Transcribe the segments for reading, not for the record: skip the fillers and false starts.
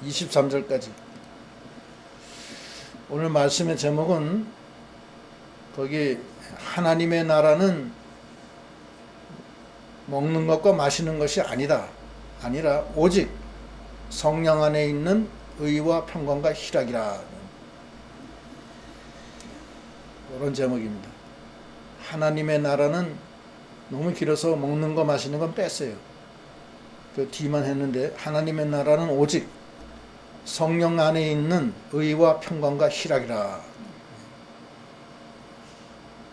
23절까지. 오늘 말씀의 제목은 거기 하나님의 나라는 먹는 것과 마시는 것이 아니라 오직 성령 안에 있는 의와 평강과 희락이라. 이런 제목입니다. 하나님의 나라는 너무 길어서 먹는 거 마시는 건 뺐어요. 그 뒤만 했는데 하나님의 나라는 오직 성령 안에 있는 의와 평강과 희락이라.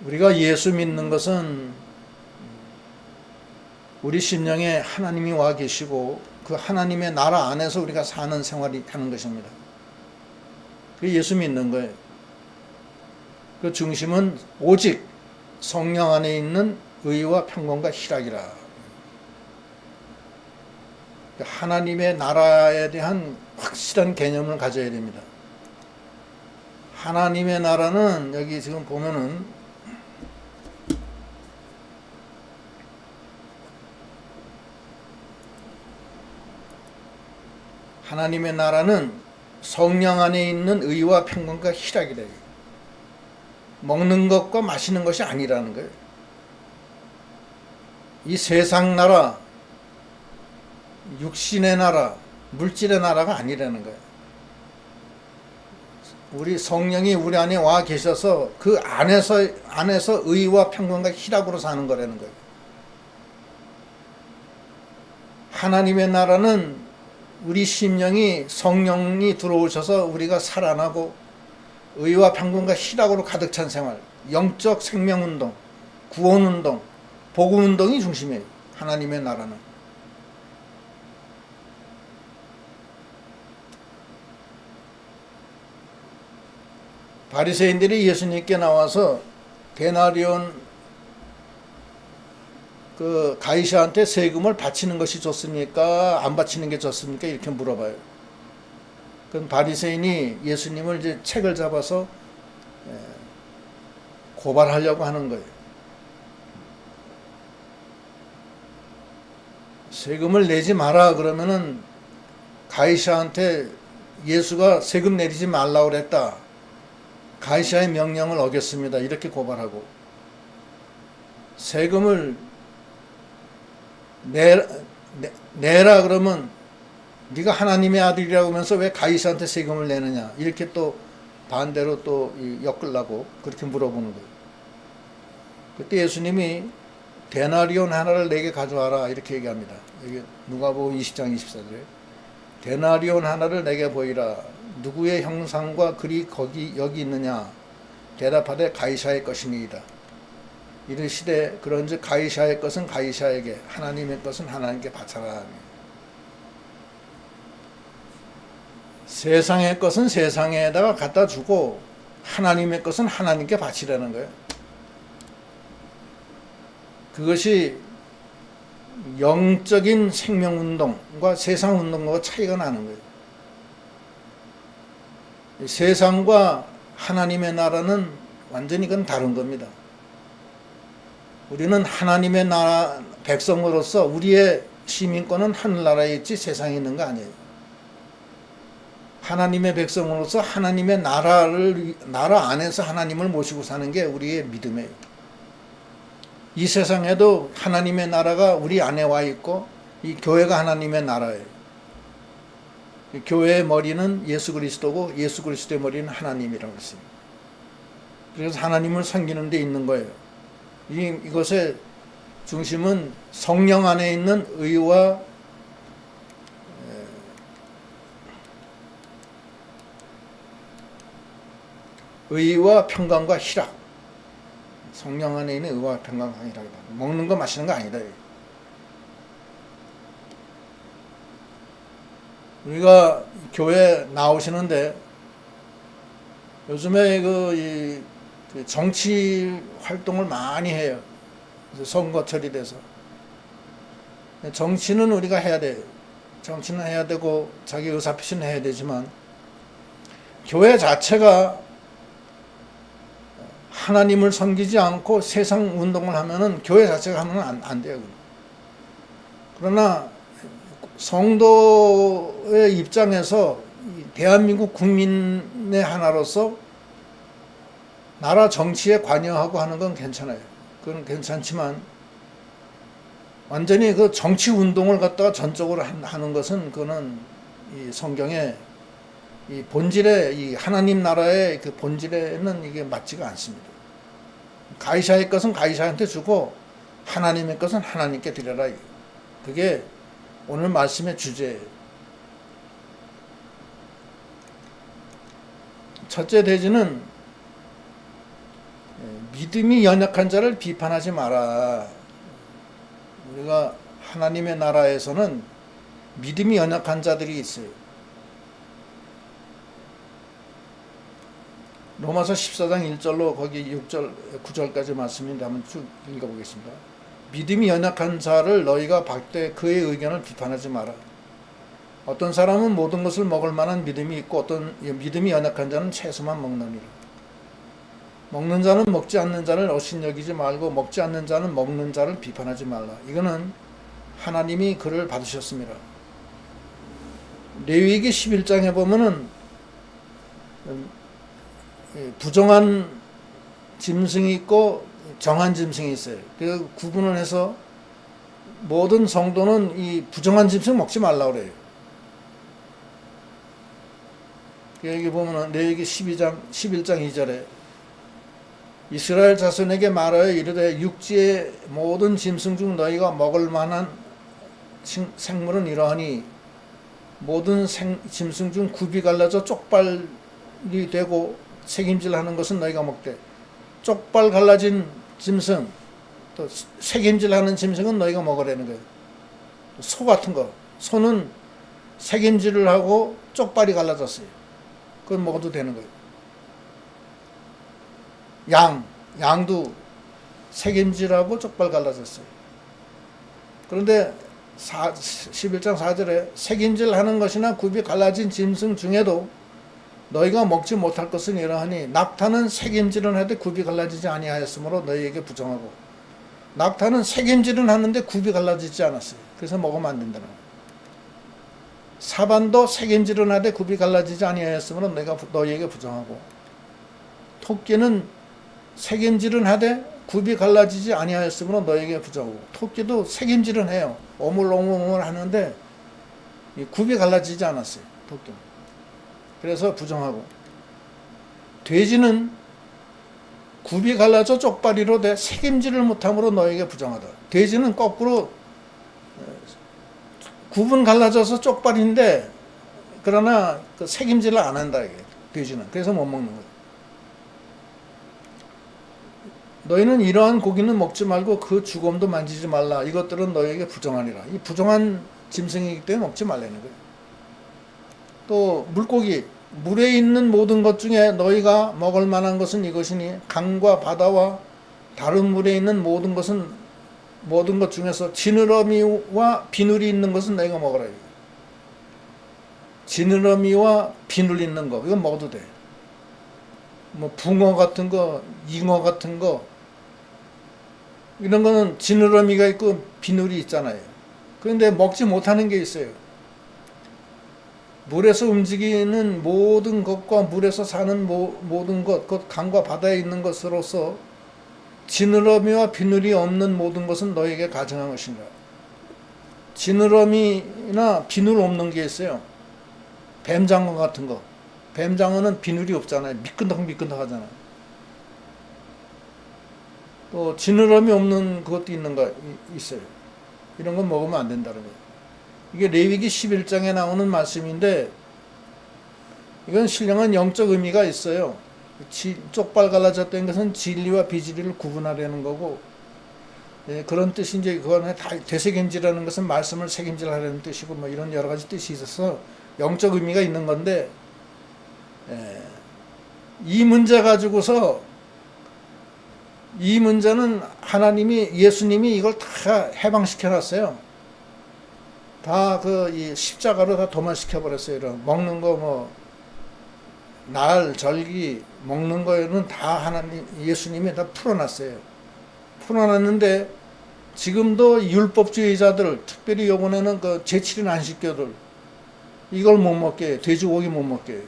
우리가 예수 믿는 것은 우리 심령에 하나님이 와 계시고 그 하나님의 나라 안에서 우리가 사는 생활이 하는 것입니다. 그게 예수 믿는 거예요. 그 중심은 오직 성령 안에 있는 의와 평강과 희락이라. 하나님의 나라에 대한 확실한 개념을 가져야 됩니다. 하나님의 나라는 여기 지금 보면은 하나님의 나라는 성령 안에 있는 의와 평강과 희락이래요. 먹는 것과 마시는 것이 아니라는 거예요. 이 세상 나라, 육신의 나라, 물질의 나라가 아니라는 거예요. 우리 성령이 우리 안에 와 계셔서 그 안에서 의와 평강과 희락으로 사는 거라는 거예요. 하나님의 나라는 우리 심령이 성령이 들어오셔서 우리가 살아나고 의와 평강과 희락으로 가득 찬 생활, 영적 생명운동, 구원운동, 복음운동이 중심이에요. 하나님의 나라는. 바리새인들이 예수님께 나와서 데나리온 그 가이사한테 세금을 바치는 것이 좋습니까? 안 바치는 게 좋습니까? 이렇게 물어봐요. 그럼 바리새인이 예수님을 이제 책을 잡아서 고발하려고 하는 거예요. 세금을 내지 마라 그러면은 가이사한테 예수가 세금 내리지 말라고 그랬다. 가이사의 명령을 어겼습니다. 이렇게 고발하고 세금을 내라 그러면 네가 하나님의 아들이라고 하면서 왜 가이사한테 세금을 내느냐 이렇게 또 반대로 또 엮으려고 그렇게 물어보는 거예요. 그때 예수님이 데나리온 하나를 내게 가져와라 이렇게 얘기합니다. 여기 누가복음 20장 24절에 데나리온 하나를 내게 보이라. 누구의 형상과 글이 여기 있느냐. 대답하되 가이사의 것이니이다. 이르시되 그런즉 가이사의 것은 가이사에게 하나님의 것은 하나님께 바쳐라. 세상의 것은 세상에다가 갖다 주고 하나님의 것은 하나님께 바치라는 거예요. 그것이 영적인 생명운동과 세상운동과 차이가 나는 거예요. 세상과 하나님의 나라는 완전히 그건 다른 겁니다. 우리는 하나님의 나라 백성으로서 우리의 시민권은 하늘나라에 있지 세상에 있는 거 아니에요. 하나님의 백성으로서 하나님의 나라 안에서 하나님을 모시고 사는 게 우리의 믿음이에요. 이 세상에도 하나님의 나라가 우리 안에 와 있고 이 교회가 하나님의 나라예요. 교회의 머리는 예수 그리스도고 예수 그리스도의 머리는 하나님이라고 했어요. 그래서 하나님을 섬기는 데 있는 거예요. 이것의 중심은 성령 안에 있는 의와 평강과 희락. 성령 안에 있는 의와 평강과 희락이다. 먹는 거 마시는 거 아니다. 우리가 교회 나오시는데 요즘에 그 정치 활동을 많이 해요. 선거철이 돼서. 정치는 우리가 해야 돼요. 정치는 해야 되고 자기 의사표시는 해야 되지만 교회 자체가 하나님을 섬기지 않고 세상 운동을 하면은 교회 자체가 하면 안 돼요. 그러나 성도의 입장에서 대한민국 국민의 하나로서 나라 정치에 관여하고 하는 건 괜찮아요. 그건 괜찮지만 완전히 그 정치 운동을 갖다가 전적으로 하는 것은 그거는 이 성경의 이 본질의 이 하나님 나라의 그 본질에는 이게 맞지가 않습니다. 가이사의 것은 가이사한테 주고 하나님의 것은 하나님께 드려라. 그게 오늘 말씀의 주제예요. 첫째 대지는 믿음이 연약한 자를 비판하지 마라. 우리가 하나님의 나라에서는 믿음이 연약한 자들이 있어요. 로마서 14장 1절로 거기 6절, 9절까지 말씀인데 한번 쭉 읽어보겠습니다. 믿음이 연약한 자를 너희가 받되 그의 의견을 비판하지 마라. 어떤 사람은 모든 것을 먹을 만한 믿음이 있고 어떤 믿음이 연약한 자는 채소만 먹느니라. 먹는 자는 먹지 않는 자를 업신여기지 말고 먹지 않는 자는 먹는 자를 비판하지 말라. 이거는 하나님이 그를 받으셨습니다. 레위기 11장에 보면은 부정한 짐승이 있고 정한 짐승이 있어요. 그 구분을 해서 모든 성도는 이 부정한 짐승 먹지 말라고 그래요. 여기 보면은 레위기 11장 2절에 이스라엘 자손에게 말하여 이르되 육지의 모든 짐승 중 너희가 먹을 만한 생물은 이러하니 모든 짐승 중 굽이 갈라져 쪽발이 되고 색임질하는 것은 너희가 먹되 쪽발 갈라진 짐승 또 색임질하는 짐승은 너희가 먹으라는 거예요. 소 같은 거 소는 색임질을 하고 쪽발이 갈라졌어요. 그건 먹어도 되는 거예요. 양도 색임질하고 쪽발 갈라졌어요. 그런데 11장 4절에 색임질하는 것이나 굽이 갈라진 짐승 중에도 너희가 먹지 못할 것은 이러하니 낙타는 색임질은 하되 굽이 갈라지지 아니하였으므로 너희에게 부정하고 낙타는 색임질은 하는데 굽이 갈라지지 않았어요. 그래서 먹으면 안 된다는 거예요. 사반도 색임질은 하되 굽이 갈라지지 아니하였으므로 너희에게 부정하고 토끼는 색임질은 하되 굽이 갈라지지 아니하였으므로 너희에게 부정하고 토끼도 색임질은 해요. 오물오물 하는데 굽이 갈라지지 않았어요. 토끼는. 그래서 부정하고 돼지는 굽이 갈라져 쪽발이로 돼 색임질을 못함으로 너에게 부정하다. 돼지는 거꾸로 굽은 갈라져서 쪽발인데 그러나 그 색임질을 안 한다. 이게 돼지는. 그래서 못 먹는 거예요. 너희는 이러한 고기는 먹지 말고 그 주검도 만지지 말라. 이것들은 너희에게 부정하니라. 이 부정한 짐승이기 때문에 먹지 말라는 거예요. 또 물고기 물에 있는 모든 것 중에 너희가 먹을 만한 것은 이것이니 강과 바다와 다른 물에 있는 모든 것 중에서 지느러미와 비늘이 있는 것은 너희가 먹으라. 지느러미와 비늘 있는 거 이건 먹어도 돼. 뭐 붕어 같은 거, 잉어 같은 거 이런 거는 지느러미가 있고 비늘이 있잖아요. 그런데 먹지 못하는 게 있어요. 물에서 움직이는 모든 것과 물에서 사는 모든 것, 곧 강과 바다에 있는 것으로서 지느러미와 비늘이 없는 모든 것은 너에게 가증한 것인가. 지느러미나 비늘 없는 게 있어요. 뱀장어 같은 거. 뱀장어는 비늘이 없잖아요. 미끈덕미끈덕 하잖아요. 또 지느러미 없는 그것도 있어요. 이런 건 먹으면 안 된다는 거예요. 이게 레위기 11장에 나오는 말씀인데 이건 신령한 영적 의미가 있어요. 쪽발 갈라졌다는 것은 진리와 비진리를 구분하려는 거고 그런 뜻이 이제 그거는 되새김질하는 것은 말씀을 새김질하려는 뜻이고 뭐 이런 여러 가지 뜻이 있어서 영적 의미가 있는 건데 이 문제 가지고서 이 문제는 예수님이 이걸 다 해방시켜 놨어요. 다 이 십자가로 다 도말시켜 버렸어요. 이런 먹는 거 날 절기 먹는 거에는 다 예수님이 다 풀어놨어요. 풀어놨는데 지금도 율법주의자들, 특별히 요번에는 그 제7인 안식교들, 이걸 못 먹게 해요. 돼지고기 못 먹게 해요.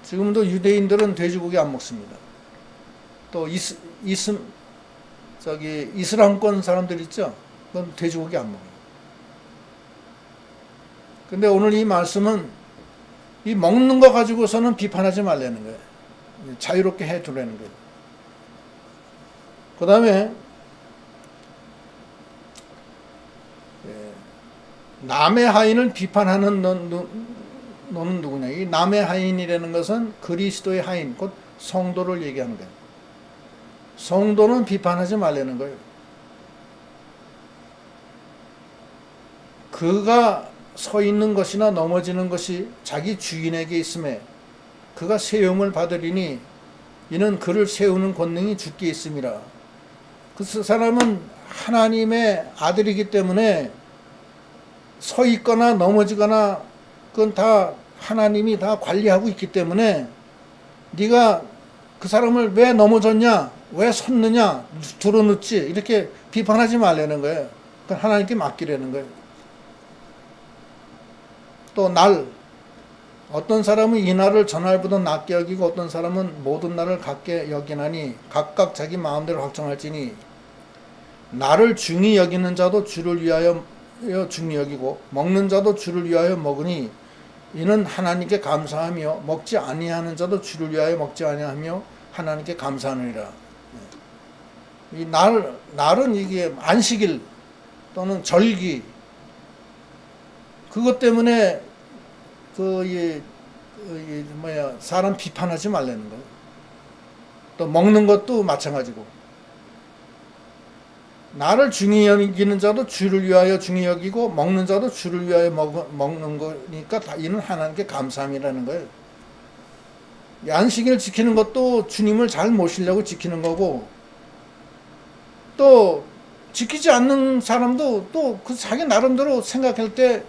지금도 유대인들은 돼지고기 안 먹습니다. 또 이슬람권 사람들 있죠? 그건 돼지고기 안 먹어요. 근데 오늘 이 말씀은 이 먹는 거 가지고서는 비판하지 말라는 거예요. 자유롭게 해 두라는 거예요. 그 다음에 남의 하인을 비판하는 너는 누구냐. 이 남의 하인이라는 것은 그리스도의 하인, 곧 성도를 얘기하는 거예요. 성도는 비판하지 말라는 거예요. 그가 서 있는 것이나 넘어지는 것이 자기 주인에게 있음에 그가 세움을 받으리니 이는 그를 세우는 권능이 주께 있음이라. 그 사람은 하나님의 아들이기 때문에 서 있거나 넘어지거나 그건 다 하나님이 다 관리하고 있기 때문에 네가 그 사람을 왜 넘어졌냐, 왜 섰느냐, 들어눕지 이렇게 비판하지 말라는 거예요. 그건 하나님께 맡기라는 거예요. 또 어떤 사람은 이 날을 전날보다 낮게 여기고 어떤 사람은 모든 날을 같게 여기나니 각각 자기 마음대로 확정할지니 나를 중히 여기는 자도 주를 위하여 중히 여기고 먹는 자도 주를 위하여 먹으니 이는 하나님께 감사하며 먹지 아니하는 자도 주를 위하여 먹지 아니하며 하나님께 감사하느니라. 이 날은 이게 안식일 또는 절기 그것 때문에 사람 비판하지 말라는 거예요. 또 먹는 것도 마찬가지고 나를 중히 여기는 자도 주를 위하여 중히 여기고 먹는 자도 주를 위하여 먹는 거니까 이는 하나님께 감사함이라는 거예요. 안식일을 지키는 것도 주님을 잘 모시려고 지키는 거고 또 지키지 않는 사람도 또 그 자기 나름대로 생각할 때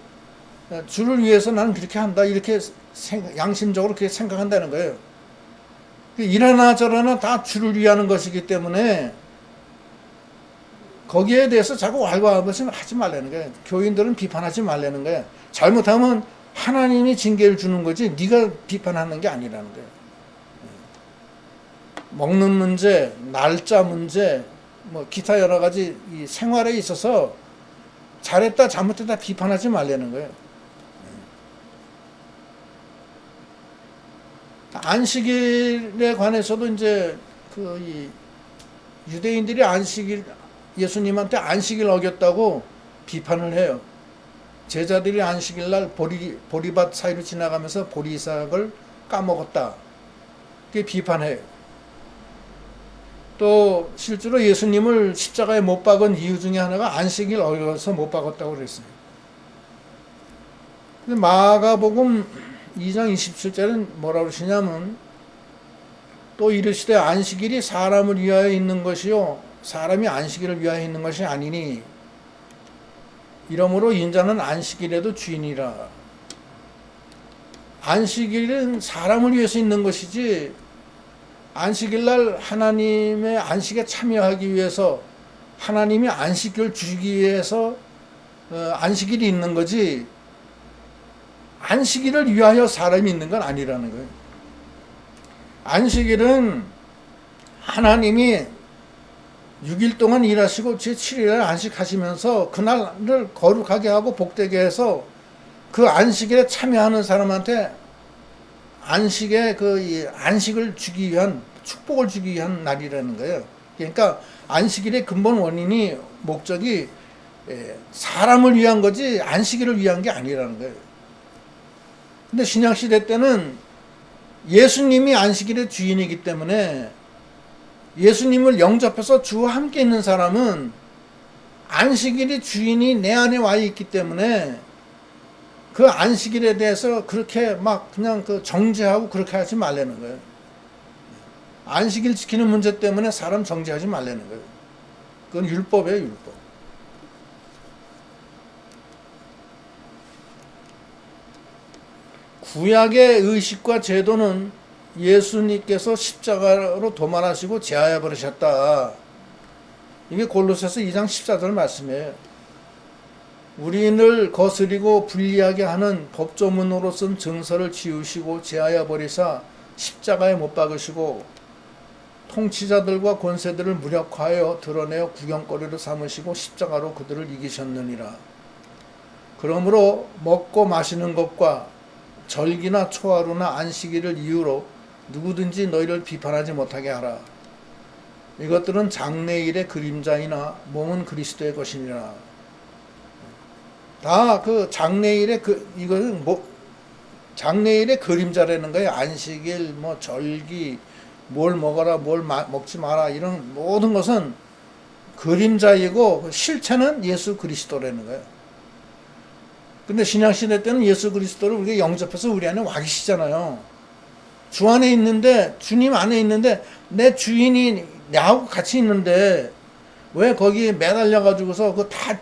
주를 위해서 나는 그렇게 한다 이렇게 양심적으로 그렇게 생각한다는 거예요. 이러나 저러나 다 주를 위하는 것이기 때문에 거기에 대해서 자꾸 왈가왈부를 하지 말라는 거예요. 교인들은 비판하지 말라는 거예요. 잘못하면 하나님이 징계를 주는 거지 네가 비판하는 게 아니라는 거예요. 먹는 문제, 날짜 문제, 뭐 기타 여러 가지 이 생활에 있어서 잘했다 잘못했다 비판하지 말라는 거예요. 안식일에 관해서도 이제 유대인들이 예수님한테 안식일 어겼다고 비판을 해요. 제자들이 안식일 날 보리밭 사이로 지나가면서 보리삭을 까먹었다. 그게 비판해요. 또 실제로 예수님을 십자가에 못 박은 이유 중에 하나가 안식일 어겨서 못 박았다고 그랬어요. 근데 마가복음 2장 27절은 뭐라고 그러시냐면 또 이르시되 안식일이 사람을 위하여 있는 것이요 사람이 안식일을 위하여 있는 것이 아니니 이러므로 인자는 안식일에도 주인이라. 안식일은 사람을 위해서 있는 것이지 안식일날 하나님의 안식에 참여하기 위해서 하나님이 안식일을 주기 위해서 안식일이 있는 거지 안식일을 위하여 사람이 있는 건 아니라는 거예요. 안식일은 하나님이 6일 동안 일하시고 제7일에 안식하시면서 그날을 거룩하게 하고 복되게 해서 그 안식일에 참여하는 사람한테 안식을 주기 위한 축복을 주기 위한 날이라는 거예요. 그러니까 안식일의 근본 원인이 목적이 사람을 위한 거지 안식일을 위한 게 아니라는 거예요. 근데 신약시대 때는 예수님이 안식일의 주인이기 때문에 예수님을 영접해서 주와 함께 있는 사람은 안식일의 주인이 내 안에 와 있기 때문에 그 안식일에 대해서 그렇게 막 그냥 정죄하고 그렇게 하지 말라는 거예요. 안식일 지키는 문제 때문에 사람 정죄하지 말라는 거예요. 그건 율법이에요, 율법. 구약의 의식과 제도는 예수님께서 십자가로 도말하시고 제하여 버리셨다. 이게 골로새서 2장 14절 말씀이에요. 우리를 거스리고 불리하게 하는 법조문으로 쓴 증서를 지우시고 제하여 버리사 십자가에 못 박으시고 통치자들과 권세들을 무력화하여 드러내어 구경거리로 삼으시고 십자가로 그들을 이기셨느니라. 그러므로 먹고 마시는 것과 절기나 초하루나 안식일을 이유로 누구든지 너희를 비판하지 못하게 하라. 이것들은 장래일의 그림자이나 몸은 그리스도의 것이니라. 다 그 장래일의 이거는 장래일의 그림자라는 거예요. 안식일, 절기, 뭘 먹어라, 뭘 먹지 마라, 이런 모든 것은 그림자이고 실체는 예수 그리스도라는 거예요. 근데 신약시대 때는 예수 그리스도를 우리가 영접해서 우리 안에 와 계시잖아요. 주 안에 있는데, 주님 안에 있는데, 내 주인이 나하고 같이 있는데, 왜 거기에 매달려가지고서 그거 다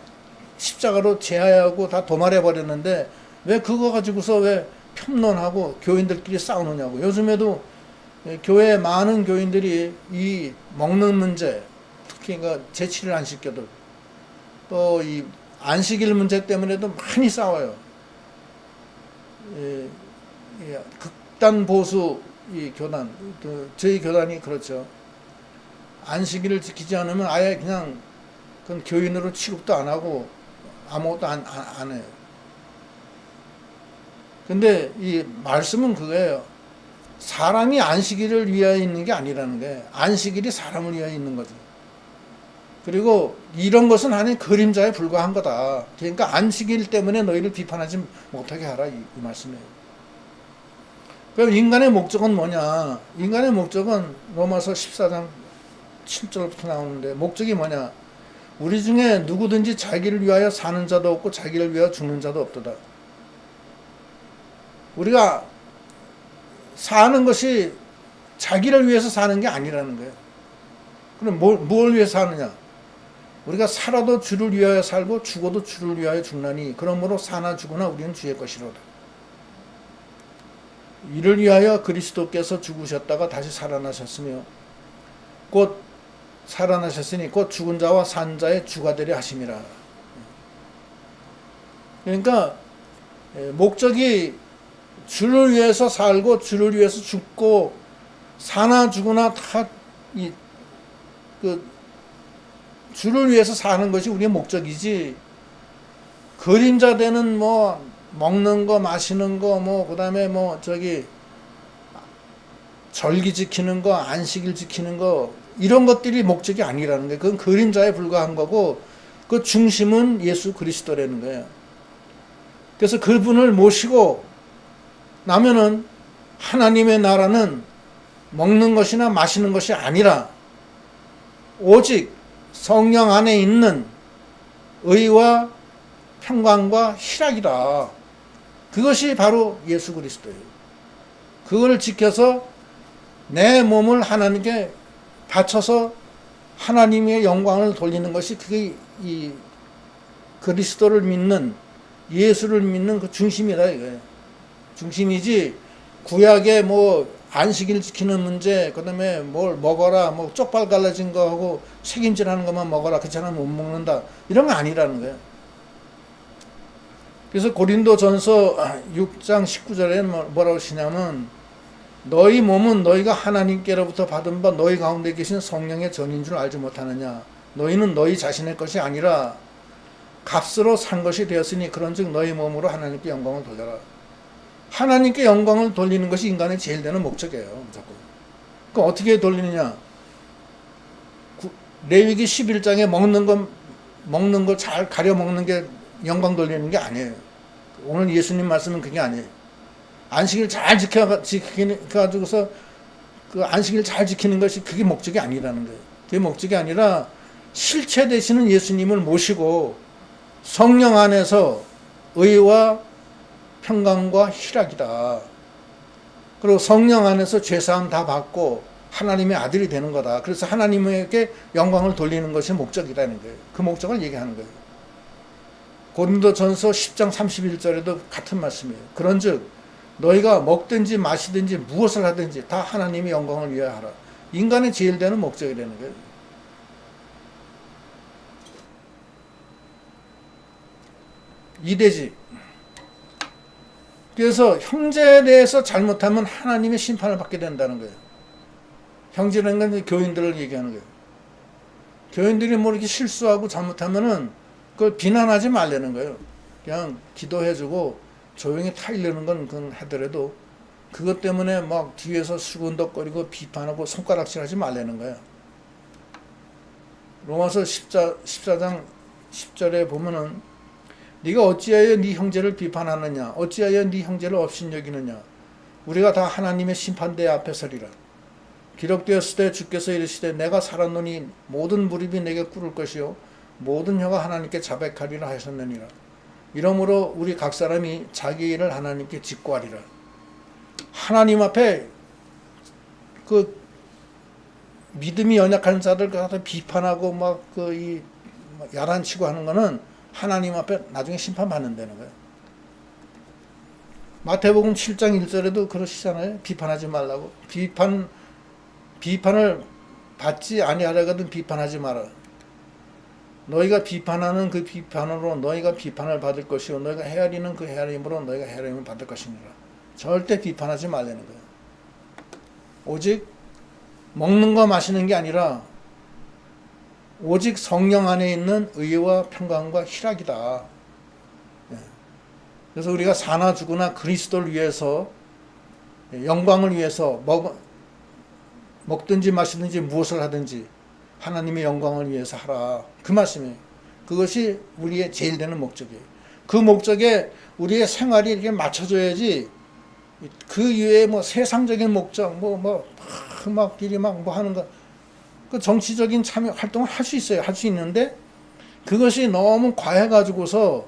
십자가로 제하하고 다 도말해 버렸는데, 왜 그거 가지고서 왜 편론하고 교인들끼리 싸우느냐고. 요즘에도 교회 많은 교인들이 이 먹는 문제, 특히 제치를 안 시켜도, 또 이 안식일 문제 때문에도 많이 싸워요. 극단 보수 이 교단, 저희 교단이 그렇죠. 안식일을 지키지 않으면 아예 그냥 그건 교인으로 취급도 안 하고 아무것도 안 해요. 근데 이 말씀은 그거예요. 사람이 안식일을 위하여 있는 게 아니라는 거예요. 안식일이 사람을 위하여 있는 거죠. 그리고 이런 것은 하나의 그림자에 불과한 거다. 그러니까 안식일 때문에 너희를 비판하지 못하게 하라, 이 말씀이에요. 그럼 인간의 목적은 뭐냐? 인간의 목적은 로마서 14장 7절부터 나오는데, 목적이 뭐냐? 우리 중에 누구든지 자기를 위하여 사는 자도 없고 자기를 위하여 죽는 자도 없도다. 우리가 사는 것이 자기를 위해서 사는 게 아니라는 거예요. 그럼 뭘 위해서 사느냐? 우리가 살아도 주를 위하여 살고 죽어도 주를 위하여 죽나니 그러므로 사나 죽으나 우리는 주의 것이로다. 이를 위하여 그리스도께서 죽으셨다가 다시 살아나셨으며 곧 살아나셨으니 곧 죽은 자와 산 자의 주가 되려 하심이라. 그러니까 목적이 주를 위해서 살고 주를 위해서 죽고 사나 죽으나 다 주를 위해서 사는 것이 우리의 목적이지, 그림자 되는 먹는 거 마시는 거 그다음에 절기 지키는 거 안식일 지키는 거 이런 것들이 목적이 아니라는 거예요. 그건 그림자에 불과한 거고 그 중심은 예수 그리스도라는 거예요. 그래서 그분을 모시고 나면은 하나님의 나라는 먹는 것이나 마시는 것이 아니라 오직 성령 안에 있는 의와 평강과 희락이다. 그것이 바로 예수 그리스도예요. 그걸 지켜서 내 몸을 하나님께 바쳐서 하나님의 영광을 돌리는 것이 그게 이 그리스도를 믿는, 예수를 믿는 그 중심이다 이거예요. 중심이지 구약의 안식일 지키는 문제, 그 다음에 뭘 먹어라, 쪽발 갈라진 거 하고 책임질하는 것만 먹어라, 그렇잖아 못 먹는다, 이런 거 아니라는 거예요. 그래서 고린도전서 6장 19절에 뭐라고 하시냐면, 너희 몸은 너희가 하나님께로부터 받은 바 너희 가운데 계신 성령의 전인 줄 알지 못하느냐. 너희는 너희 자신의 것이 아니라 값으로 산 것이 되었으니 그런즉 너희 몸으로 하나님께 영광을 돌려라. 하나님께 영광을 돌리는 것이 인간의 제일 되는 목적이에요. 무조건. 그럼 어떻게 돌리느냐? 레위기 11장에 먹는 거 잘 가려 먹는 게 영광 돌리는 게 아니에요. 오늘 예수님 말씀은 그게 아니에요. 안식일 잘 지켜가지고서 그 안식일 잘 지키는 것이 그게 목적이 아니라는 거예요. 그게 목적이 아니라 실체 되시는 예수님을 모시고 성령 안에서 의와 평강과 희락이다. 그리고 성령 안에서 죄사함 다 받고 하나님의 아들이 되는 거다. 그래서 하나님에게 영광을 돌리는 것이 목적이라는 거예요. 그 목적을 얘기하는 거예요. 고린도전서 10장 31절에도 같은 말씀이에요. 그런즉 너희가 먹든지 마시든지 무엇을 하든지 다 하나님의 영광을 위하여 하라. 인간의 제일 되는 목적이라는 거예요. 이대지. 그래서 형제에 대해서 잘못하면 하나님의 심판을 받게 된다는 거예요. 형제라는 건 교인들을 얘기하는 거예요. 교인들이 뭐 이렇게 실수하고 잘못하면은 그걸 비난하지 말라는 거예요. 그냥 기도해주고 조용히 타이려는 건 그건 하더라도 그것 때문에 막 뒤에서 수군덕거리고 비판하고 손가락질하지 말라는 거예요. 로마서 14장 10절에 보면은 네가 어찌하여 네 형제를 비판하느냐 어찌하여 네 형제를 업신여기느냐 우리가 다 하나님의 심판대 앞에 서리라. 기록되었을 때 주께서 이르시되 내가 살았노니 모든 무릎이 내게 꿇을 것이요 모든 혀가 하나님께 자백하리라 하셨느니라. 이러므로 우리 각 사람이 자기 일을 하나님께 직고하리라. 하나님 앞에 그 믿음이 연약한 자들 갖다 비판하고 막 이 야단치고 하는 거는 하나님 앞에 나중에 심판받는다는 거예요. 마태복음 7장 1절에도 그러시잖아요. 비판하지 말라고. 비판을 받지 아니하려거든 비판하지 마라. 너희가 비판하는 그 비판으로 너희가 비판을 받을 것이요 너희가 헤아리는 그 헤아림으로 너희가 헤아림을 받을 것이니라. 절대 비판하지 말라는 거예요. 오직 먹는 거 마시는 게 아니라 오직 성령 안에 있는 의와 평강과 희락이다. 그래서 우리가 사나 죽으나 그리스도를 위해서 영광을 위해서 먹든지 마시든지 무엇을 하든지 하나님의 영광을 위해서 하라. 그 말씀이에요. 그것이 우리의 제일 되는 목적이에요. 그 목적에 우리의 생활이 이렇게 맞춰져야지 그 이외에 뭐 세상적인 목적, 막 길이 막 뭐 하는 거, 그 정치적인 참여 활동을 할 수 있어요. 할 수 있는데 그것이 너무 과해가지고서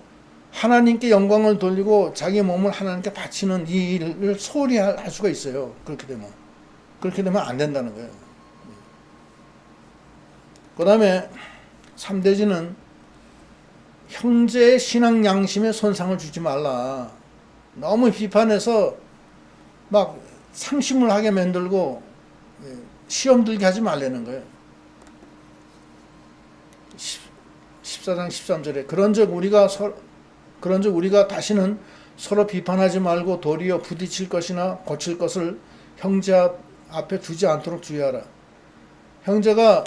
하나님께 영광을 돌리고 자기 몸을 하나님께 바치는 이 일을 소홀히 할 수가 있어요. 그렇게 되면 안 된다는 거예요. 그 다음에 3대지는 형제의 신앙 양심에 손상을 주지 말라. 너무 비판해서 막 상심을 하게 만들고 시험 들게 하지 말라는 거예요. 14장 13절에 그런즉 우리가 다시는 서로 비판하지 말고 도리어 부딪힐 것이나 고칠 것을 형제 앞에 두지 않도록 주의하라. 형제가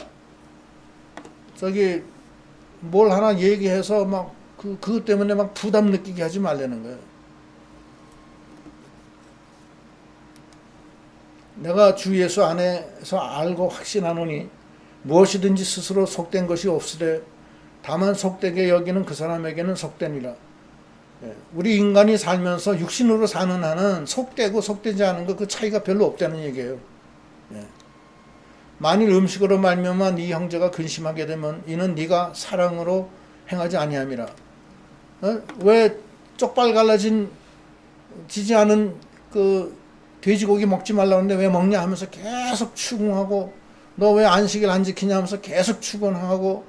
뭘 하나 얘기해서 막 그것 때문에 막 부담 느끼게 하지 말라는 거예요. 내가 주 예수 안에서 알고 확신하노니 무엇이든지 스스로 속된 것이 없으되 다만 속되게 여기는 그 사람에게는 속되니라. 우리 인간이 살면서 육신으로 사는 한은 속되고 속되지 않은 거 그 차이가 별로 없다는 얘기예요. 만일 음식으로 말미암아 네 형제가 근심하게 되면 이는 네가 사랑으로 행하지 아니함이라. 왜 쪽발 갈라지지 않은 그 돼지고기 먹지 말라는데 왜 먹냐 하면서 계속 추궁하고 너 왜 안식일 안 지키냐 하면서 계속 추궁하고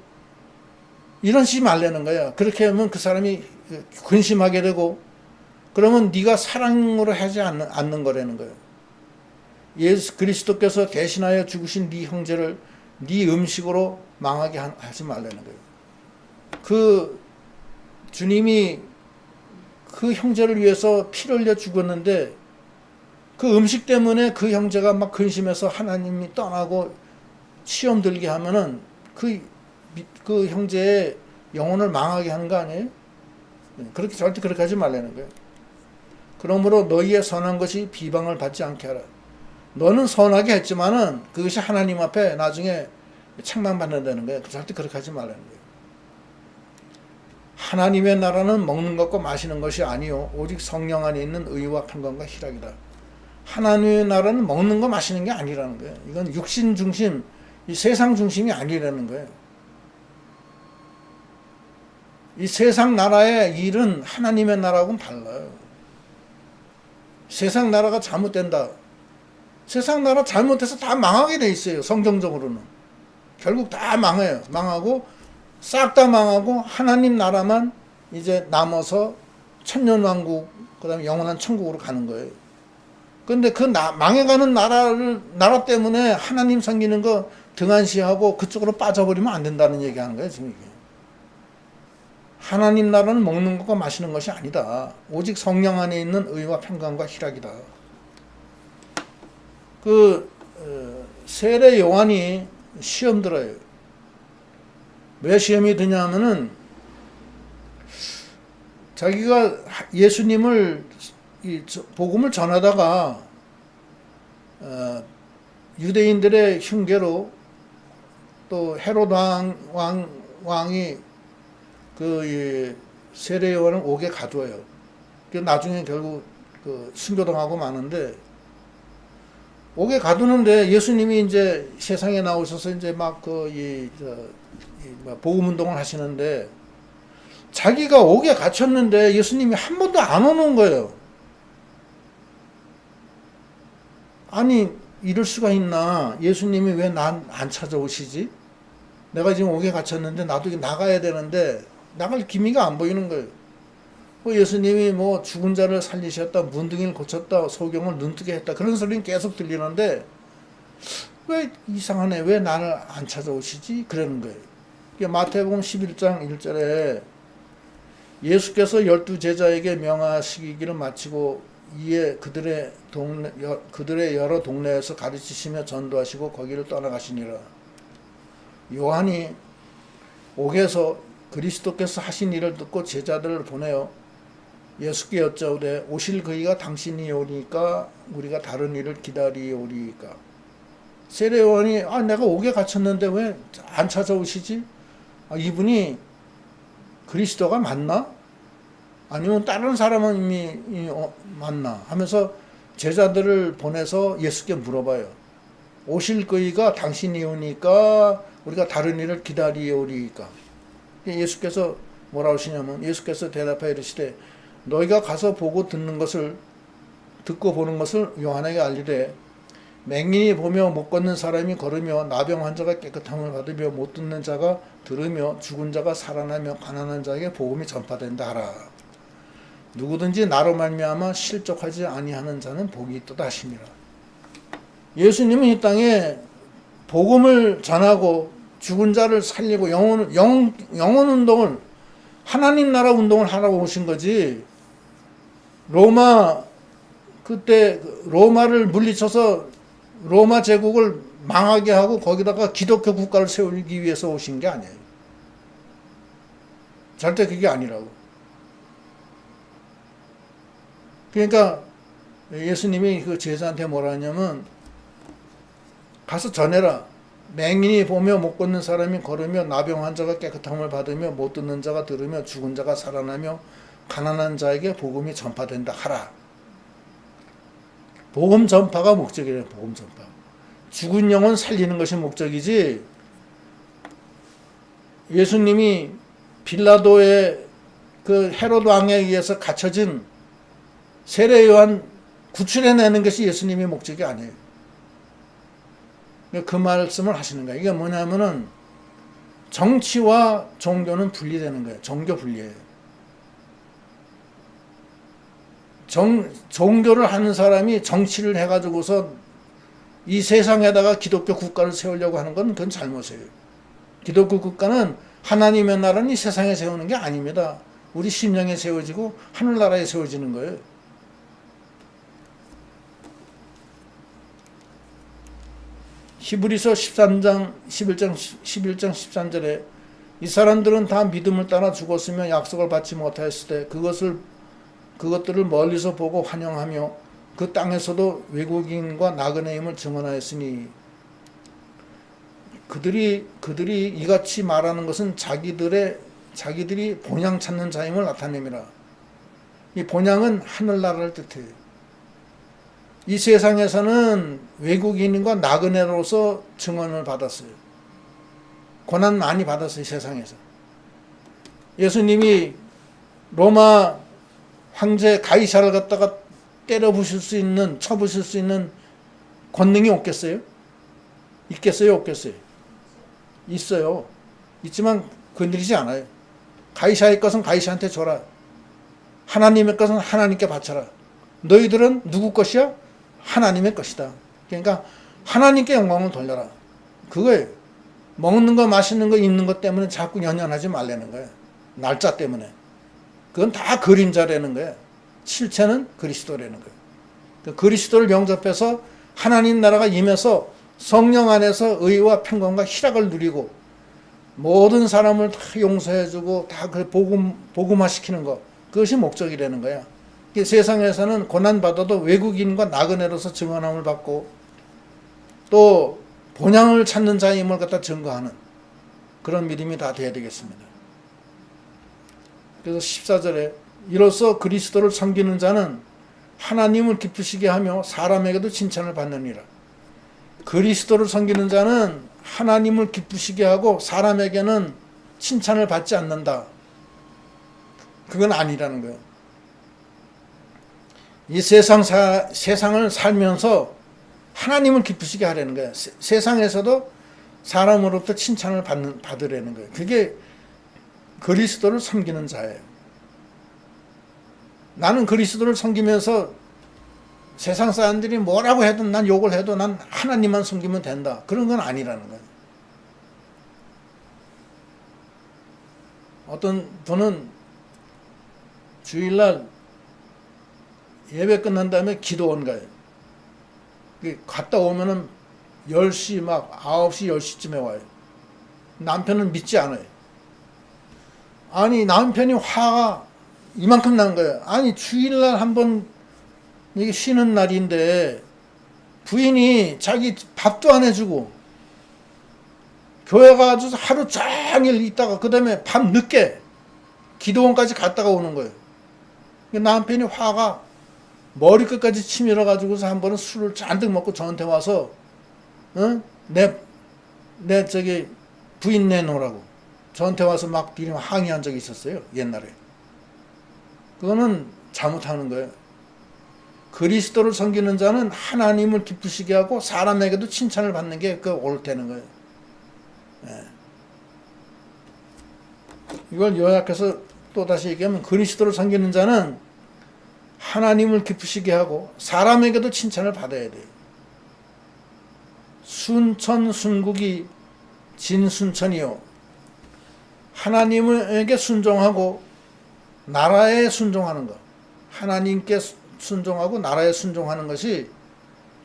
이러지 말라는 거야. 그렇게 하면 그 사람이 근심하게 되고 그러면 네가 사랑으로 하지 않는 거라는 거예요. 예수 그리스도께서 대신하여 죽으신 네 형제를 네 음식으로 망하게 하지 말라는 거예요. 그 주님이 그 형제를 위해서 피를 흘려 죽었는데 그 음식 때문에 그 형제가 막 근심해서 하나님이 떠나고 시험 들게 하면은 그 형제의 영혼을 망하게 하는 거 아니에요? 절대 그렇게 하지 말라는 거예요. 그러므로 너희의 선한 것이 비방을 받지 않게 하라. 너는 선하게 했지만은 그것이 하나님 앞에 나중에 책망받는다는 거예요. 절대 그렇게 하지 말라는 거예요. 하나님의 나라는 먹는 것과 마시는 것이 아니요 오직 성령 안에 있는 의와 평강과 희락이다. 하나님의 나라는 먹는 거 마시는 게 아니라는 거예요. 이건 육신 중심, 이 세상 중심이 아니라는 거예요. 이 세상 나라의 일은 하나님의 나라하고는 달라요. 세상 나라가 잘못된다. 세상 나라 잘못해서 다 망하게 돼 있어요. 성경적으로는. 결국 다 망해요. 망하고 싹 다 망하고 하나님 나라만 이제 남아서 천년왕국 그다음에 영원한 천국으로 가는 거예요. 그런데 그 망해가는 나라 때문에 하나님 섬기는 거 등한시하고 그쪽으로 빠져버리면 안 된다는 얘기하는 거예요. 지금 이게. 하나님 나라는 먹는 것과 마시는 것이 아니다. 오직 성령 안에 있는 의와 평강과 희락이다. 세례 요한이 시험 들어요. 왜 시험이 드냐면은 자기가 예수님을 복음을 전하다가 유대인들의 흉계로 또 헤롯 왕이 세례 요한을 옥에 가둬요. 나중에 결국 순교당하고 마는데, 옥에 가두는데 예수님이 이제 세상에 나오셔서 이제 막 복음 운동을 하시는데, 자기가 옥에 갇혔는데 예수님이 한 번도 안 오는 거예요. 아니, 이럴 수가 있나? 예수님이 왜 난 안 찾아오시지? 내가 지금 옥에 갇혔는데 나도 나가야 되는데 나갈 기미가 안 보이는 거예요. 예수님이 죽은 자를 살리셨다, 문둥이를 고쳤다, 소경을 눈뜨게 했다, 그런 소리는 계속 들리는데 왜 이상하네, 왜 나를 안 찾아오시지? 그러는 거예요. 마태복음 11장 1절에 예수께서 12제자에게 명하시기를 마치고 이에 그들의 여러 동네에서 가르치시며 전도하시고 거기를 떠나가시니라. 요한이 옥에서 그리스도께서 하신 일을 듣고 제자들을 보내어 예수께 여짜오되 오실 그이가 당신이 오리까 우리가 다른 일을 기다리오리까. 세례 요한이 내가 옥에 갇혔는데 왜 안 찾아오시지? 이분이 그리스도가 맞나? 아니면 다른 사람은 이미 맞나? 하면서 제자들을 보내서 예수께 물어봐요. 오실 그이가 당신이 오니까 우리가 다른 일을 기다리오리까. 예수께서 뭐라고 하시냐면, 예수께서 대답하여 이르시되 너희가 가서 보고 듣고 보는 것을 요한에게 알리되 맹인이 보며 못 걷는 사람이 걸으며 나병 환자가 깨끗함을 받으며 못 듣는 자가 들으며 죽은 자가 살아나며 가난한 자에게 복음이 전파된다 하라. 누구든지 나로 말미암아 실족하지 아니하는 자는 복이 있도다 하시니라. 예수님은 이 땅에 복음을 전하고 죽은 자를 살리고 영혼 운동을, 하나님 나라 운동을 하라고 오신 거지. 그때 로마를 물리쳐서 로마 제국을 망하게 하고 거기다가 기독교 국가를 세우기 위해서 오신 게 아니에요. 절대 그게 아니라고. 그러니까 예수님이 그 제자한테 뭐라 하냐면, 가서 전해라. 맹인이 보며 못 걷는 사람이 걸으며 나병 환자가 깨끗함을 받으며 못 듣는 자가 들으며 죽은 자가 살아나며 가난한 자에게 복음이 전파된다 하라. 복음 전파가 목적이래요. 복음 전파. 죽은 영혼 살리는 것이 목적이지, 예수님이 빌라도의 헤롯 왕에 의해서 갇혀진 세례 요한 구출해내는 것이 예수님의 목적이 아니에요. 그 말씀을 하시는 거예요. 이게 뭐냐면은 정치와 종교는 분리되는 거예요. 종교 분리예요. 종교를 하는 사람이 정치를 해가지고서 이 세상에다가 기독교 국가를 세우려고 하는 건 그건 잘못이에요. 기독교 국가는 하나님의 나라는 이 세상에 세우는 게 아닙니다. 우리 심령에 세워지고 하늘나라에 세워지는 거예요. 히브리서 11장 13절에 이 사람들은 다 믿음을 따라 죽었으며 약속을 받지 못하였을 때 그것들을 멀리서 보고 환영하며 그 땅에서도 외국인과 나그네임을 증언하였으니, 그들이 이같이 말하는 것은 자기들이 본향 찾는 자임을 나타냅니다. 이 본향은 하늘나라를 뜻해요. 이 세상에서는 외국인과 나그네로서 증언을 받았어요. 고난 많이 받았어요, 세상에서. 예수님이 로마 황제 가이사를 갖다가 때려부실 수 있는, 쳐부실 수 있는 권능이 없겠어요? 있겠어요, 없겠어요? 있어요. 있지만 건드리지 않아요. 가이사의 것은 가이사한테 줘라. 하나님의 것은 하나님께 바쳐라. 너희들은 누구 것이야? 하나님의 것이다. 그러니까 하나님께 영광을 돌려라. 그거예요. 먹는 거, 마시는 거, 입는 것 때문에 자꾸 연연하지 말라는 거예요. 날짜 때문에. 그건 다 그림자라는 거예요. 실체는 그리스도라는 거예요. 그 그리스도를 영접해서 하나님 나라가 임해서 성령 안에서 의와 평강과 희락을 누리고 모든 사람을 다 용서해주고 다 그 복음화시키는 것, 그것이 목적이라는 거야. 세상에서는 고난받아도 외국인과 나그네로서 증언함을 받고 또 본향을 찾는 자의 힘을 갖다 증거하는 그런 믿음이 다 돼야 되겠습니다. 그래서 14절에 이로써 그리스도를 섬기는 자는 하나님을 기쁘시게 하며 사람에게도 칭찬을 받느니라. 그리스도를 섬기는 자는 하나님을 기쁘시게 하고 사람에게는 칭찬을 받지 않는다. 그건 아니라는 거예요. 이 세상을 살면서 하나님을 기쁘시게 하려는 거예요. 세상에서도 사람으로부터 칭찬을 받으려는 거예요. 그게 그리스도를 섬기는 자예요. 나는 그리스도를 섬기면서 세상 사람들이 뭐라고 해도 난 욕을 해도 난 하나님만 섬기면 된다. 그런 건 아니라는 거예요. 어떤 분은 주일날 예배 끝난 다음에 기도원 가요. 갔다 오면은 10시 막 9시 10시쯤에 와요. 남편은 믿지 않아요. 아니 남편이 화가 이만큼 난 거예요. 아니 주일날 한번 이게 쉬는 날인데 부인이 자기 밥도 안 해주고 교회 가서 하루 종일 있다가 그 다음에 밤 늦게 기도원까지 갔다가 오는 거예요. 남편이 화가 머리끝까지 치밀어 가지고서 한 번은 술을 잔뜩 먹고 저한테 와서 내 저기 부인 내놓으라고 저한테 와서 막 항의한 적이 있었어요. 옛날에. 그거는 잘못하는 거예요. 그리스도를 섬기는 자는 하나님을 기쁘시게 하고 사람에게도 칭찬을 받는 게 그 옳다는 거예요. 예. 이걸 요약해서 또 다시 얘기하면 그리스도를 섬기는 자는 하나님을 기쁘시게 하고 사람에게도 칭찬을 받아야 돼요. 순천순국이 진순천이요. 하나님에게 순종하고 나라에 순종하는 것. 하나님께 순종하고 나라에 순종하는 것이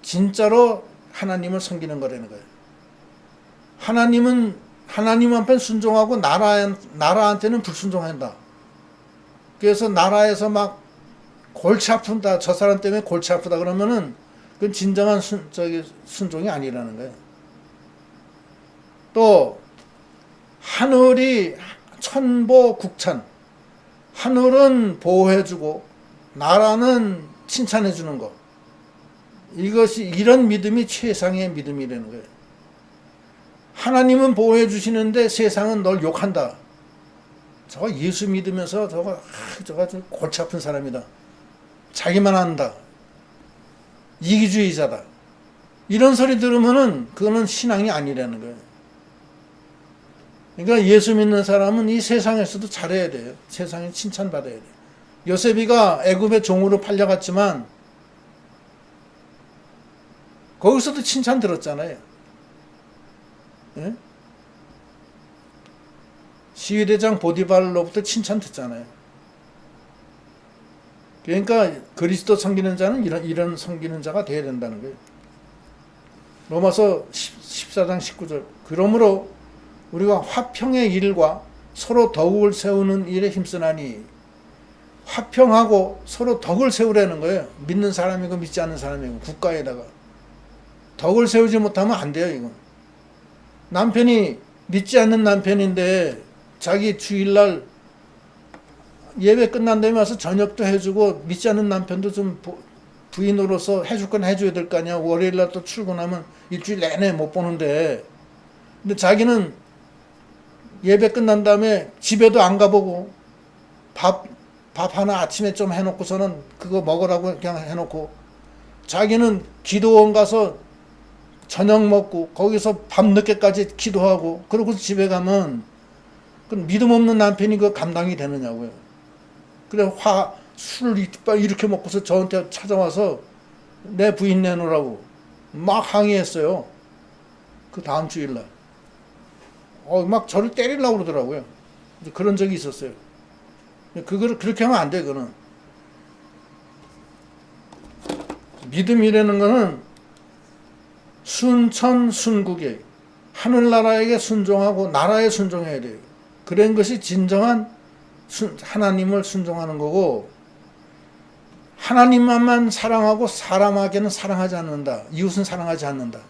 진짜로 하나님을 섬기는 거라는 거예요. 하나님 앞에 순종하고 나라한테는 불순종한다. 그래서 나라에서 막 골치 아픈다. 저 사람 때문에 골치 아프다 그러면은 그건 진정한 순종이 아니라는 거예요. 또 하늘이 천보국찬. 하늘은 보호해주고 나라는 칭찬해주는 것. 이런 믿음이 최상의 믿음이라는 거예요. 하나님은 보호해주시는데 세상은 널 욕한다. 저거 예수 믿으면서 저거 골치 아픈 사람이다. 자기만 한다. 이기주의자다. 이런 소리 들으면은 그거는 신앙이 아니라는 거예요. 그러니까 예수 믿는 사람은 이 세상에서도 잘해야 돼요. 세상에 칭찬받아야 돼요. 요셉이가 애굽의 종으로 팔려갔지만 거기서도 칭찬 들었잖아요. 예? 시위대장 보디발로부터 칭찬 듣잖아요. 그러니까 그리스도 섬기는 자는 이런 섬기는 자가 되어야 된다는 거예요. 로마서 14장 19절. 그러므로 우리가 화평의 일과 서로 덕을 세우는 일에 힘쓰나니. 화평하고 서로 덕을 세우라는 거예요. 믿는 사람이고 믿지 않는 사람이고 국가에다가 덕을 세우지 못하면 안 돼요. 이건 남편이 믿지 않는 남편인데 자기 주일날 예배 끝난 다음에 와서 저녁도 해주고 믿지 않는 남편도 좀 부인으로서 해줄 건 해줘야 될 거 아니야. 월요일날 또 출근하면 일주일 내내 못 보는데 근데 자기는 예배 끝난 다음에 집에도 안 가보고 밥 하나 아침에 좀 해놓고서는 그거 먹으라고 그냥 해놓고 자기는 기도원 가서 저녁 먹고 거기서 밤늦게까지 기도하고 그러고서 집에 가면 그 믿음 없는 남편이 그 감당이 되느냐고요. 그래 술을 이렇게 먹고서 저한테 찾아와서 내 부인 내놓으라고 막 항의했어요. 그 다음 주일날 막 저를 때리려고 그러더라고요. 그런 적이 있었어요. 그걸 그렇게 하면 안 돼. 그거는 믿음이라는 거는 순천순국이에요. 하늘나라에게 순종하고 나라에 순종해야 돼요. 그런 것이 진정한 하나님을 순종하는 거고, 하나님만만 사랑하고 사람에게는 사랑하지 않는다. 이웃은 사랑하지 않는다.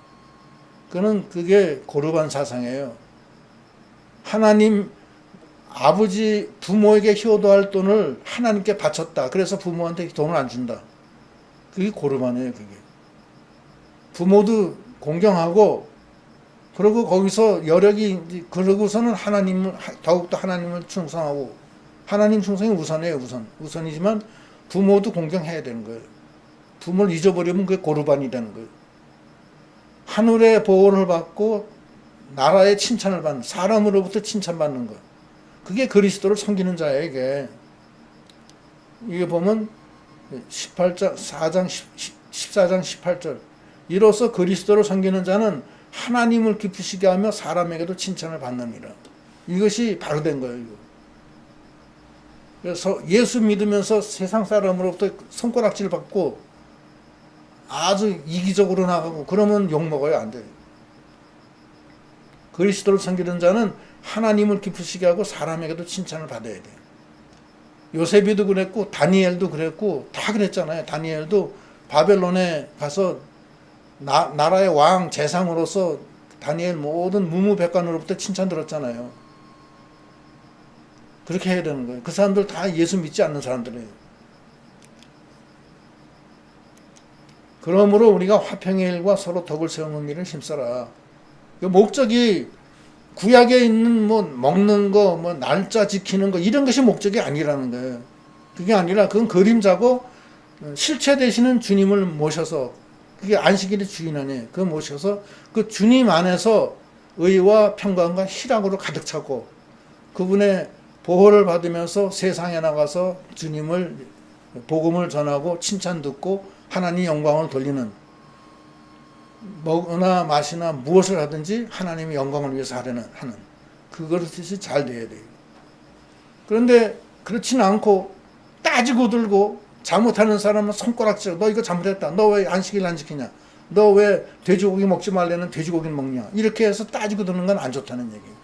그게 고르반 사상이에요. 하나님 아버지 부모에게 효도할 돈을 하나님께 바쳤다. 그래서 부모한테 돈을 안 준다. 그게 고르반이에요. 그게 부모도 공경하고, 그리고 거기서 여력이, 그러고서는 더욱더 하나님을 충성하고, 하나님 충성이 우선이에요. 우선이지만 부모도 공경해야 되는 거예요. 부모를 잊어버리면 그게 고르반이 되는 거예요. 하늘의 보호를 받고 나라의 칭찬을 받는, 사람으로부터 칭찬받는 것, 그게 그리스도를 섬기는 자예요. 이게 보면 14장 18절, 이로써 그리스도를 섬기는 자는 하나님을 기쁘시게 하며 사람에게도 칭찬을 받느니라. 이것이 바로 된 거예요. 그래서 예수 믿으면서 세상 사람으로부터 손가락질 받고 아주 이기적으로 나가고 그러면 욕먹어요. 안 돼요. 그리스도를 섬기는 자는 하나님을 기쁘시게 하고 사람에게도 칭찬을 받아야 돼요. 요셉이도 그랬고 다니엘도 그랬고 다 그랬잖아요. 다니엘도 바벨론에 가서 나라의 왕 재상으로서 다니엘 모든 무무백관으로부터 칭찬 들었잖아요. 그렇게 해야 되는 거예요. 그 사람들 다 예수 믿지 않는 사람들이에요. 그러므로 우리가 화평의 일과 서로 덕을 세우는 일을 힘써라. 목적이 구약에 있는 먹는 거, 날짜 지키는 거 이런 것이 목적이 아니라는 거예요. 그게 아니라 그건 그림자고, 실체 되시는 주님을 모셔서, 그게 안식일의 주인 아니에요. 그 모셔서 그 주님 안에서 의와 평강과 희락으로 가득 차고, 그분의 보호를 받으면서 세상에 나가서 주님을 복음을 전하고 칭찬 듣고 하나님 영광을 돌리는, 먹으나 마시나 무엇을 하든지 하나님의 영광을 위해서 하는 그것이 잘 돼야 돼요. 그런데 그렇지는 않고 따지고 들고 잘못하는 사람은 손가락질, 너 이거 잘못했다, 너 왜 안식일 안 지키냐, 너 왜 돼지고기 먹지 말래는 돼지고기를 먹냐, 이렇게 해서 따지고 드는 건 안 좋다는 얘기예요.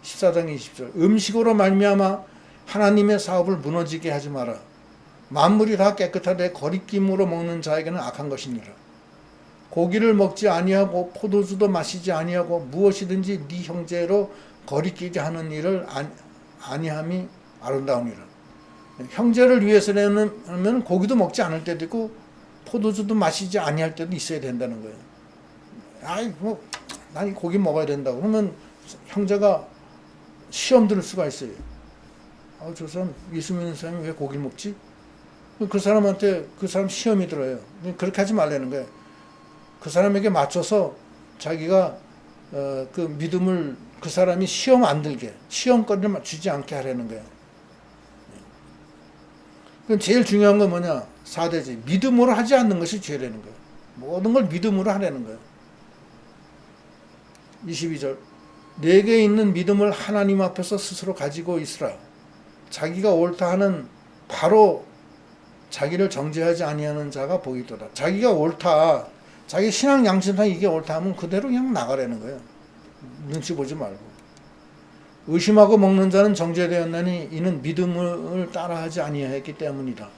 14장 20절, 음식으로 말미암아 하나님의 사업을 무너지게 하지 마라. 만물이 다 깨끗하되 거리낌으로 먹는 자에게는 악한 것이니라. 고기를 먹지 아니하고 포도주도 마시지 아니하고 무엇이든지 네 형제로 거리끼게 하는 일을 아니함이 아름다우니라. 형제를 위해서는 고기도 먹지 않을 때도 있고 포도주도 마시지 아니할 때도 있어야 된다는 거예요. 난 고기 먹어야 된다고 그러면 형제가 시험 들을 수가 있어요. 저 사람 예수 믿는 사람이 왜 고기를 먹지? 그 사람한테 그 사람 시험이 들어요. 그렇게 하지 말라는 거예요. 그 사람에게 맞춰서 자기가 그 믿음을, 그 사람이 시험 안 들게, 시험거리를 주지 않게 하려는 거예요. 그럼 제일 중요한 건 뭐냐? 4대지. 믿음으로 하지 않는 것이 죄라는 거예요. 모든 걸 믿음으로 하려는 거예요. 22절. 내게 있는 믿음을 하나님 앞에서 스스로 가지고 있으라. 자기가 옳다 하는, 바로 자기를 정죄하지 아니하는 자가 복이 있도다. 자기가 옳다, 자기 신앙 양심상 이게 옳다 하면 그대로 그냥 나가라는 거예요. 눈치 보지 말고. 의심하고 먹는 자는 정죄되었나니 이는 믿음을 따라하지 아니하였기 때문이다.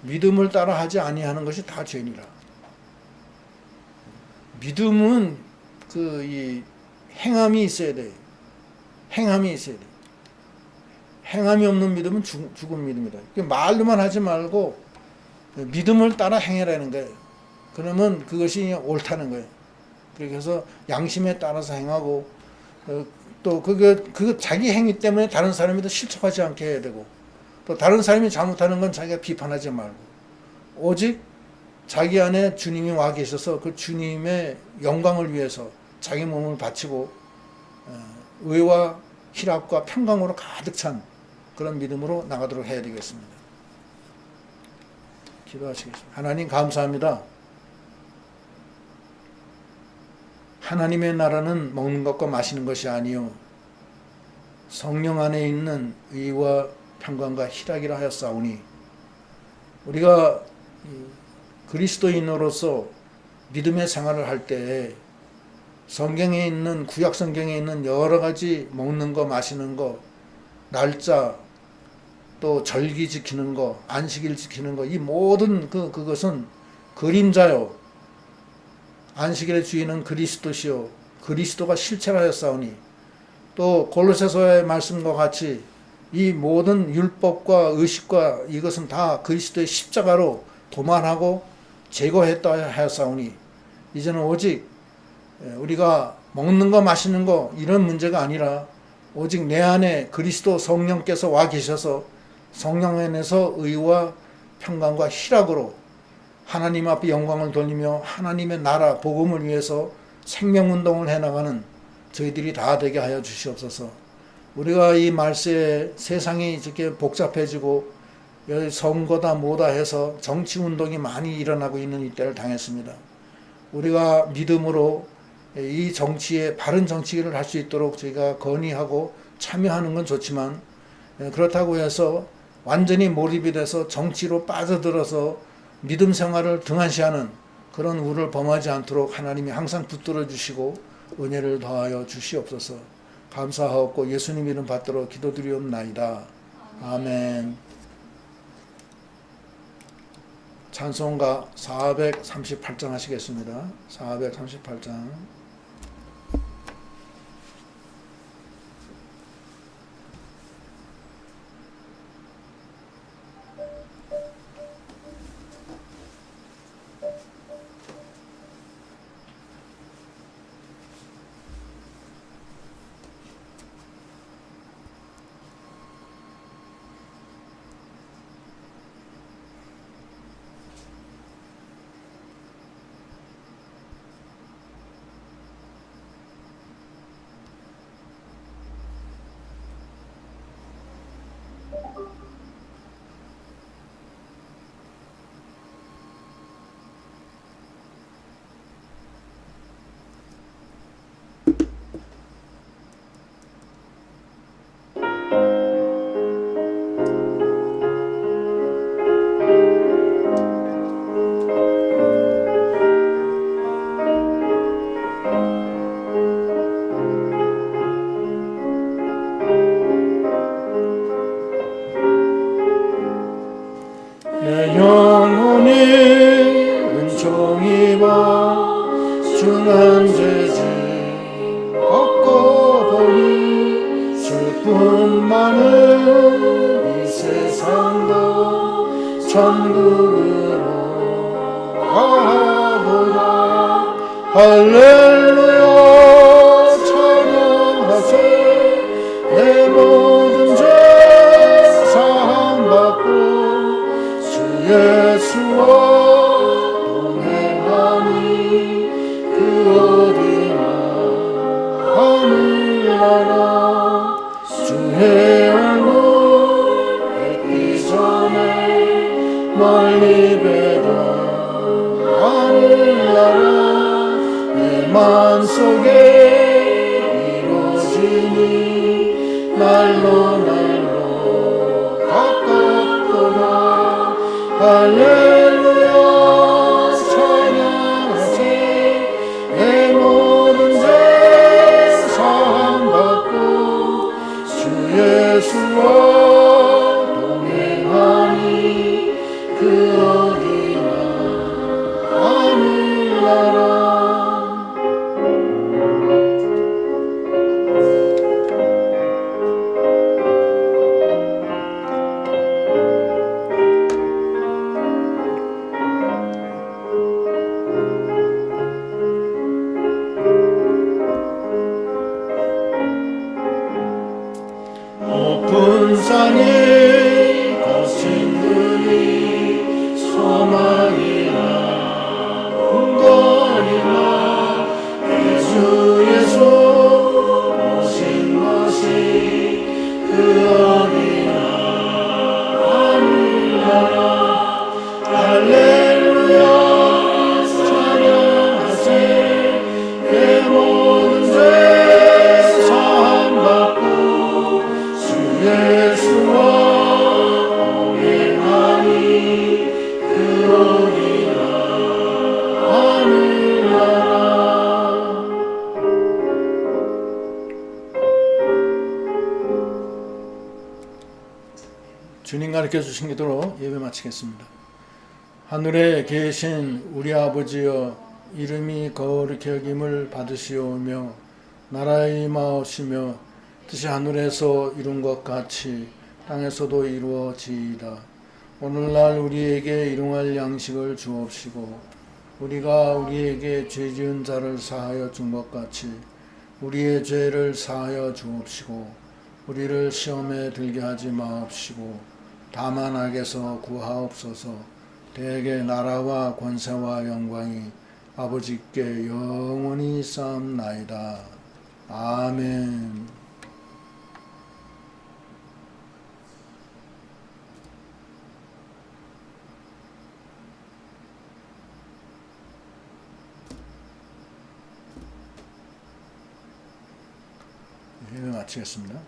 믿음을 따라하지 아니하는 것이 다 죄니라. 믿음은 이 행함이 있어야 돼. 행함이 있어야 돼. 행함이 없는 믿음은 죽은 믿음이다. 말로만 하지 말고 믿음을 따라 행해라는 거예요. 그러면 그것이 옳다는 거예요. 그래서 양심에 따라서 행하고, 또 그 자기 행위 때문에 다른 사람이 더 실족하지 않게 해야 되고, 또 다른 사람이 잘못하는 건 자기가 비판하지 말고, 오직 자기 안에 주님이 와 계셔서 그 주님의 영광을 위해서 자기 몸을 바치고 의와 희락과 평강으로 가득 찬 그런 믿음으로 나가도록 해야 되겠습니다. 기도하시겠습니다. 하나님 감사합니다. 하나님의 나라는 먹는 것과 마시는 것이 아니요 성령 안에 있는 의와 평강과 희락이라 하였사오니, 우리가 그리스도인으로서 믿음의 생활을 할 때 성경에 있는, 구약 성경에 있는 여러 가지 먹는 거 마시는 거, 날짜, 또 절기 지키는 거, 안식일 지키는 거, 이 모든 그것은 그림자요. 안식일의 주인은 그리스도시요 그리스도가 실체하였사오니, 또 골로새서의 말씀과 같이 이 모든 율법과 의식과 이것은 다 그리스도의 십자가로 도말하고 제거했다 하였사오니, 이제는 오직 우리가 먹는 거 마시는 거 이런 문제가 아니라 오직 내 안에 그리스도 성령께서 와 계셔서 성령 안에서 의와 평강과 희락으로 하나님 앞에 영광을 돌리며 하나님의 나라 복음을 위해서 생명운동을 해나가는 저희들이 다 되게 하여 주시옵소서. 우리가 이 말세에 세상이 이렇게 복잡해지고 선거다 뭐다 해서 정치운동이 많이 일어나고 있는 이때를 당했습니다. 우리가 믿음으로 이 정치에 바른 정치를 할 수 있도록 저희가 건의하고 참여하는 건 좋지만, 그렇다고 해서 완전히 몰입이 돼서 정치로 빠져들어서 믿음 생활을 등한시하는 그런 우를 범하지 않도록 하나님이 항상 붙들어 주시고 은혜를 더하여 주시옵소서. 감사하옵고 예수님 이름 받들어 기도드리옵나이다. 아멘. 찬송가 438장 하시겠습니다. 438장. 내 영혼이 은총입어 중한 죄질 벗고 보니 슬픔 많은 이 세상도 천국으로 가보라. 할렐루야 찬양하세. 내 모든 죄 사함받고 예수와 동행하니 그 어디나 하늘나라. 주의 얼굴 뵙기 전에 멀리 뵈던 하늘나라 내 마음속에 이루어지니 날로 가깝도다. 할렐루야 찬양하세. 내 모든 죄 사함받고 주 예수와 동행하니 그 어디나 하늘나라. 가르쳐 주신 대로 예배 마치겠습니다. 하늘에 계신 우리 아버지여, 이름이 거룩히 여김을 받으시오며 나라의 임하옵시며 뜻이 하늘에서 이룬 것 같이 땅에서도 이루어지이다. 오늘날 우리에게 일용할 양식을 주옵시고 우리가 우리에게 죄 지은 자를 사하여 준 것 같이 우리의 죄를 사하여 주옵시고 우리를 시험에 들게 하지 마옵시고 다만 악에서 구하옵소서. 대개 나라와 권세와 영광이 아버지께 영원히 쌓옵나이다. 아멘. 예배 마치겠습니다.